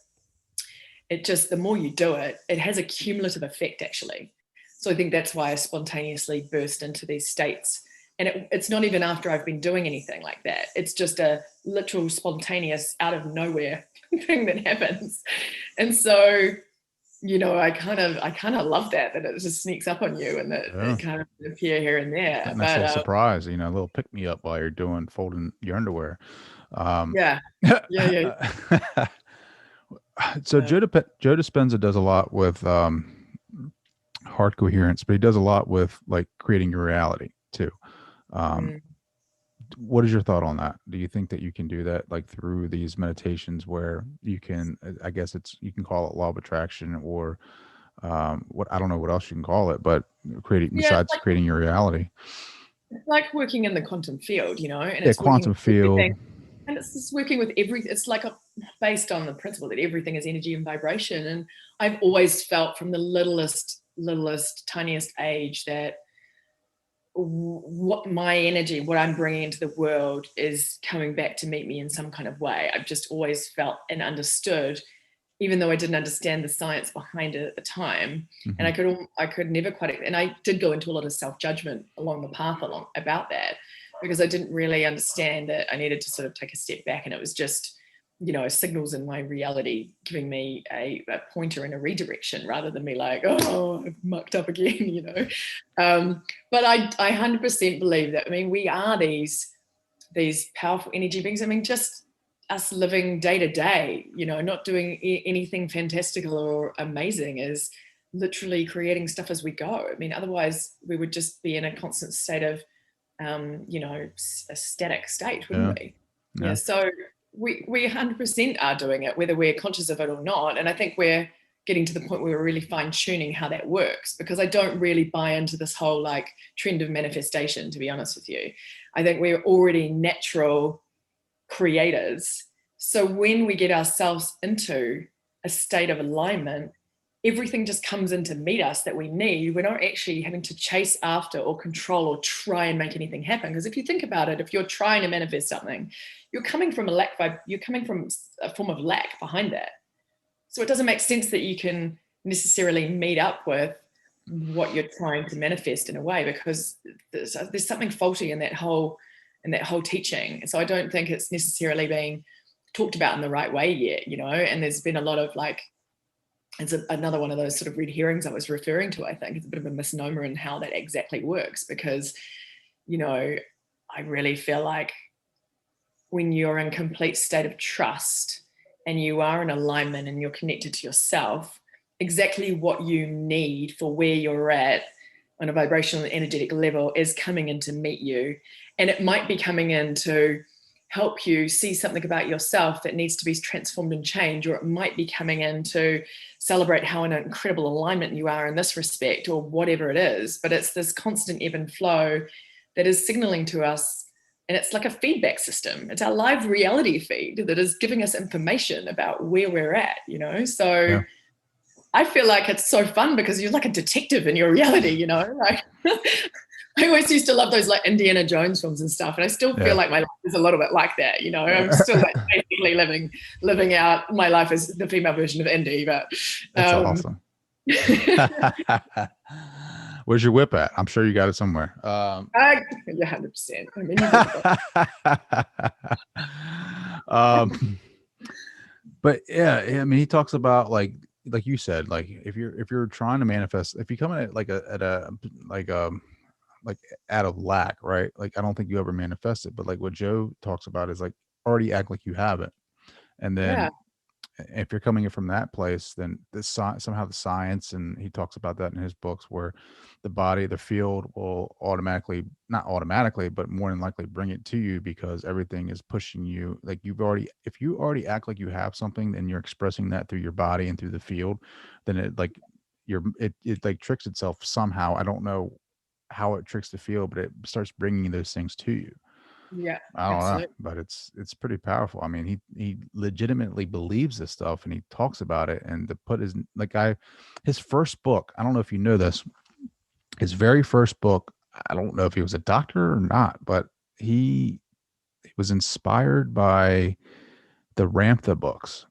it just, the more you do it, it has a cumulative effect, actually. So I think that's why I spontaneously burst into these states. And it's not even after I've been doing anything like that. It's just a literal spontaneous out of nowhere thing that happens. And so, I kind of love that it just sneaks up on you, and that it kind of appear here and there. A nice little surprise, a little pick me up while you're folding your underwear. Yeah. So Joe Dispenza does a lot with heart coherence, but he does a lot with like creating your reality too. What is your thought on that? Do you think that you can do that like through these meditations where you can, I guess you can call it law of attraction, or what, I don't know what else you can call it, but besides creating your reality? It's like working in the quantum field, and it's quantum field. And it's just working with it's like based on the principle that everything is energy and vibration. And I've always felt from the littlest, tiniest age that what my energy, what I'm bringing into the world, is coming back to meet me in some kind of way. I've just always felt and understood, even though I didn't understand the science behind it at the time. And I could never quite, and I did go into a lot of self-judgment along the path about that, because I didn't really understand that I needed to sort of take a step back, and it was just, signals in my reality giving me a pointer and a redirection, rather than me like, oh, I've mucked up again, But I 100% believe that, we are these powerful energy beings. Just us living day to day, not doing anything fantastical or amazing, is literally creating stuff as we go. Otherwise we would just be in a constant state of, a static state, wouldn't we? Yeah. So we 100% are doing it, whether we're conscious of it or not. And I think we're getting to the point where we're really fine tuning how that works, because I don't really buy into this whole like trend of manifestation, to be honest with you. I think we're already natural creators. So when we get ourselves into a state of alignment, everything just comes in to meet us that we need. We're not actually having to chase after or control or try and make anything happen. Because if you think about it, if you're trying to manifest something, you're coming from you're coming from a form of lack behind that. So it doesn't make sense that you can necessarily meet up with what you're trying to manifest in a way, because there's something faulty in that whole teaching. And so I don't think it's necessarily being talked about in the right way yet, and there's been a lot of like it's another one of those sort of red herrings I was referring to. I think it's a bit of a misnomer in how that exactly works, because, you know, I really feel like when you're in complete state of trust and you are in alignment and you're connected to yourself, exactly what you need for where you're at on a vibrational and energetic level is coming in to meet you. And it might be coming in to help you see something about yourself that needs to be transformed and changed, or it might be coming in to celebrate how in an incredible alignment you are in this respect, or whatever it is. But it's this constant ebb and flow that is signaling to us, and it's like a feedback system. It's our live reality feed that is giving us information about where we're at, you know? So Yeah. I feel like it's so fun because you're like a detective in your reality, you know? Like I always used to love those like Indiana Jones films and stuff. And I still feel like my life is a little bit like that, you know? I'm still like basically living out my life as the female version of Indy, but That's awesome. Where's your whip at? I'm sure you got it somewhere. Yeah, 100%. I mean, but yeah, I mean, he talks about like you said, like if you're trying to manifest, if you come in like out of lack, right? Like I don't think you ever manifest it, but like what Joe talks about is like already act like you have it, and then if you're coming in from that place, then somehow the science, and he talks about that in his books, where the body, the field will not automatically, but more than likely bring it to you, because everything is pushing you. Like if you already act like you have something and you're expressing that through your body and through the field, then it like it like tricks itself somehow. I don't know how it tricks the field, but it starts bringing those things to you. yeah, I don't absolutely. know, but it's pretty powerful. I mean, he legitimately believes this stuff, and he talks about it. And to put his first book, I don't know if you know this, his very first book, I don't know if he was a doctor or not, but he was inspired by the Ramtha books.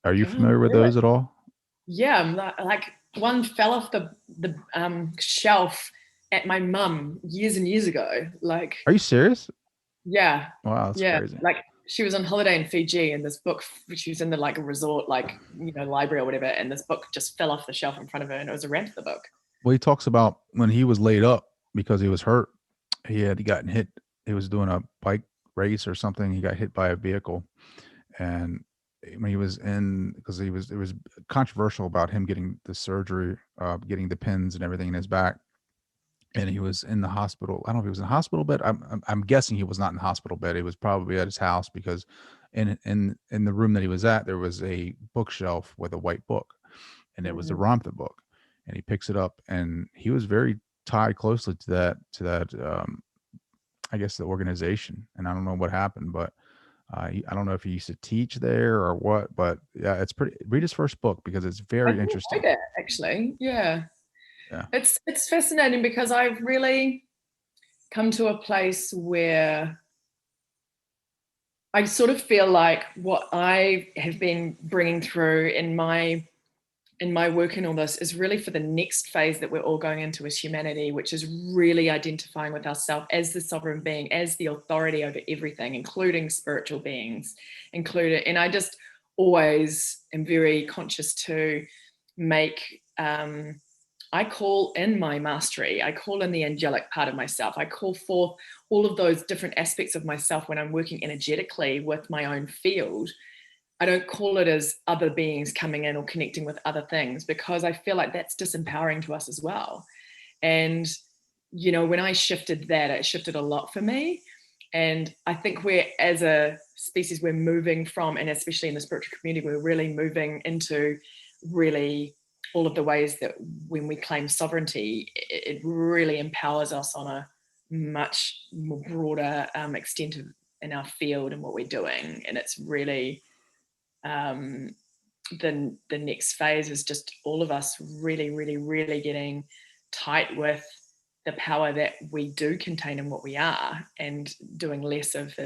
Are you familiar with those at all? Yeah, like one fell off the shelf at my mum years and years ago. Like, Are you serious? yeah, Wow, that's crazy. Like she was on holiday in Fiji, and this book, she was in the like a resort, like, you know, library or whatever, and this book just fell off the shelf in front of her, and it was a Ramtha book. Well, he talks about when he was laid up because he was hurt. He had gotten hit. He was doing a bike race or something. He got hit by a vehicle, and when he was because it was controversial about him getting the surgery, getting the pins and everything in his back, and he was in the hospital. I don't know if he was in the hospital bed. I'm guessing he was not in the hospital bed. He was probably at his house, because in the room that he was at, there was a bookshelf with a white book, and it was the Ramtha book. And he picks it up, and he was very tied closely to that I guess the organization. And I don't know what happened, but I don't know if he used to teach there or what, but yeah, read his first book, because it's very interesting. Like it, actually. Yeah. It's fascinating, because I've really come to a place where I sort of feel like what I have been bringing through in my work and all this is really for the next phase that we're all going into as humanity, which is really identifying with ourselves as the sovereign being, as the authority over everything, including spiritual beings, and I just always am very conscious to make, I call in my mastery, I call in the angelic part of myself, I call forth all of those different aspects of myself when I'm working energetically with my own field. I don't call it as other beings coming in or connecting with other things, because I feel like that's disempowering to us as well. And, you know, when I shifted that, it shifted a lot for me. And I think as a species, we're moving from, and especially in the spiritual community, we're really moving into really all of the ways that when we claim sovereignty, it really empowers us on a much more broader extent in our field and what we're doing. And it's really, the next phase is just all of us really, really, really getting tight with the power that we do contain in what we are, and doing less of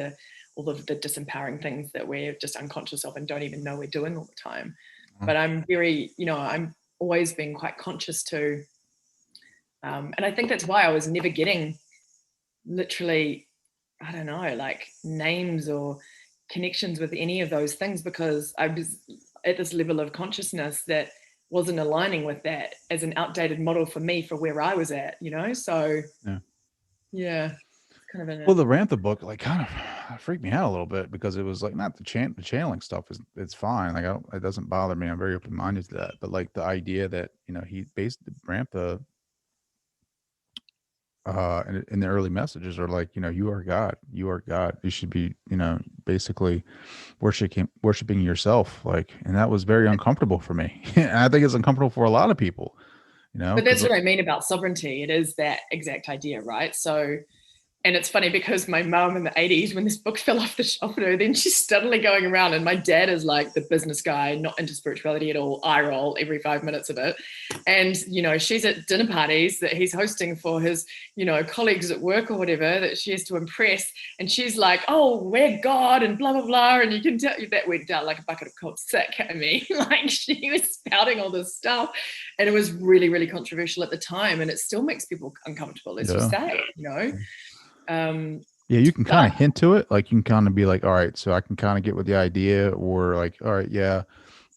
all of the disempowering things that we're just unconscious of and don't even know we're doing all the time. But I'm very, you know, I'm always been quite conscious to, and I think that's why I was never getting literally, I don't know, like names or connections with any of those things, because at this level of consciousness that wasn't aligning with that as an outdated model for me for where I was at, So yeah, it's kind of Well, the Rantha book like kind of freaked me out a little bit because it was like not the channeling stuff it's fine. Like it doesn't bother me. I'm very open minded to that. But like the idea that he based Rantha in the early messages are like, you are God. You are God. You should be, basically worshiping yourself. Like, and that was very uncomfortable for me. And I think it's uncomfortable for a lot of people, But that's what I mean about sovereignty. It is that exact idea, right? So, and it's funny because my mom in the 80s, when this book fell off the shoulder, then she's suddenly going around, and my dad is like the business guy, not into spirituality at all, eye roll every 5 minutes of it. And, she's at dinner parties that he's hosting for his, colleagues at work or whatever that she has to impress. And she's like, oh, we're God and blah, blah, blah. And you can tell that went down like a bucket of cold sick. I mean, like she was spouting all this stuff. And it was really, really controversial at the time. And it still makes people uncomfortable, as you say, Yeah, you can kind of hint to it. Like you can kind of be like, all right, so I can kind of get with the idea, or like, all right, yeah,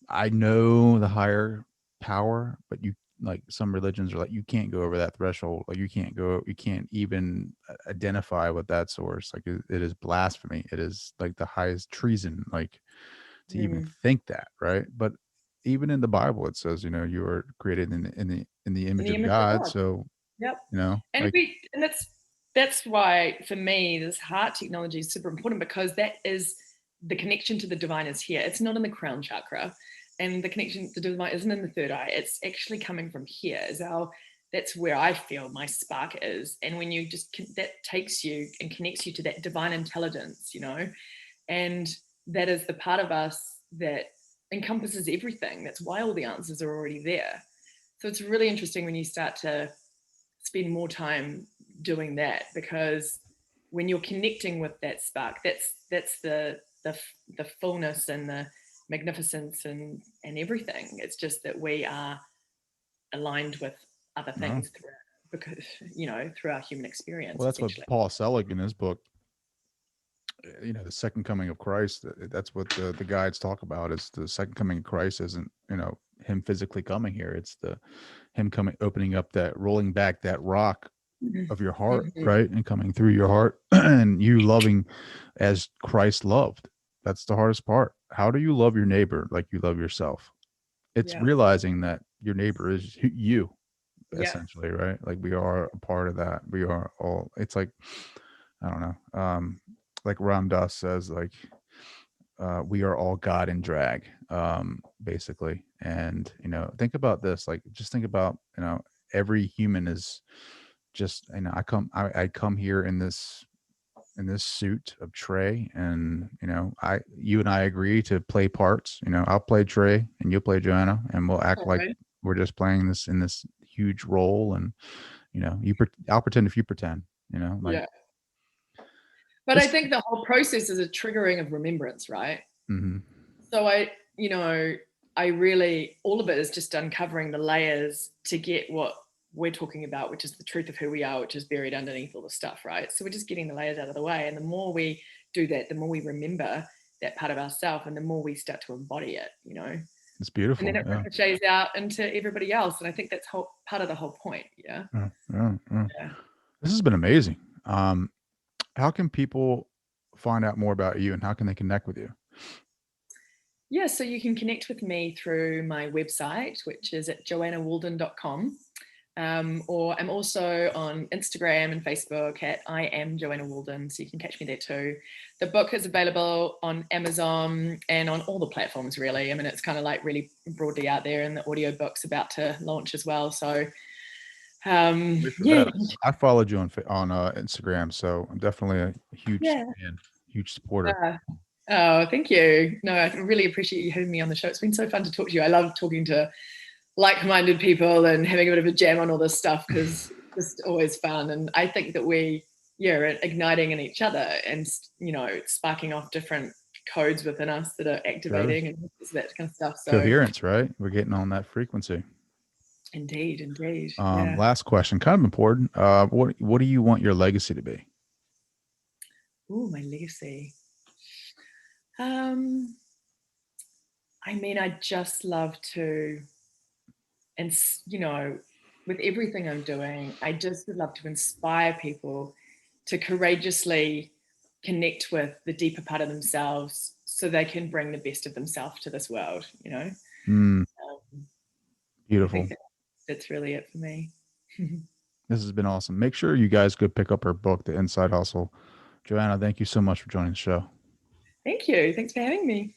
I know the higher power, but you like some religions are like, you can't go over that threshold. Like you can't even identify with that source. Like it is blasphemy. It is like the highest treason, like to even think that, right? But even in the Bible, it says, you are created in the image of God. So, yep. And like, and that's why for me this heart technology is super important, because that is the connection to the divine is here. It's not in the crown chakra, and the connection to the divine isn't in the third eye. It's actually coming from here. That's where I feel my spark is. And when you that takes you and connects you to that divine intelligence, and that is the part of us that encompasses everything. That's why all the answers are already there. So it's really interesting when you start to spend more time doing that, because when you're connecting with that spark, that's the fullness and the magnificence and everything. It's just that we are aligned with other things through our human experience. Well, that's what Paul Selig in his book, the second coming of Christ. That's what the guides talk about. Is the second coming of Christ isn't him physically coming here. It's him coming, opening up that, rolling back that rock of your heart, right, and coming through your heart, and you loving as Christ loved. That's the hardest part. How do you love your neighbor like you love yourself? It's realizing that your neighbor is you, essentially, right? Like we are a part of that. We are all. It's like, I don't know. Like Ram Dass says, like we are all God in drag, basically. And think about this. Like just think about every human is just I come here in this suit of Trey, and you and I agree to play parts. I'll play Trey and you'll play Joanna, and we'll act like we're just playing this in this huge role, and I'll pretend if you pretend, But I think the whole process is a triggering of remembrance, right? So I really, all of it is just uncovering the layers to get what we're talking about, which is the truth of who we are, which is buried underneath all the stuff, right? So we're just getting the layers out of the way. And the more we do that, the more we remember that part of ourselves, and the more we start to embody it, It's beautiful. And then it ricochets out into everybody else. And I think that's part of the whole point. Yeah. This has been amazing. How can people find out more about you, and how can they connect with you? Yeah, so you can connect with me through my website, which is at joannawalden.com. Or I'm also on Instagram and Facebook at I am Joanna Walden, so you can catch me there too. The book is available on Amazon and on all the platforms, really. I mean, it's kind of like really broadly out there, and the audiobook's about to launch as well. So I followed you on Instagram, so I'm definitely a huge fan, huge supporter. Oh, thank you. No, I really appreciate you having me on the show. It's been so fun to talk to you. I love talking to like-minded people and having a bit of a jam on all this stuff, because it's just always fun. And I think that we are igniting in each other and sparking off different codes within us that are activating and that kind of stuff. So coherence, right? We're getting on that frequency. Indeed. Last question, kind of important. What do you want your legacy to be? Ooh, my legacy. I mean, I just love to, and with everything I'm doing, I just would love to inspire people to courageously connect with the deeper part of themselves so they can bring the best of themselves to this world, Mm, I beautiful. think that's really it for me. This has been awesome. Make sure you guys go pick up her book, The Inside Hustle. Joanna, thank you so much for joining the show. Thank you. Thanks for having me.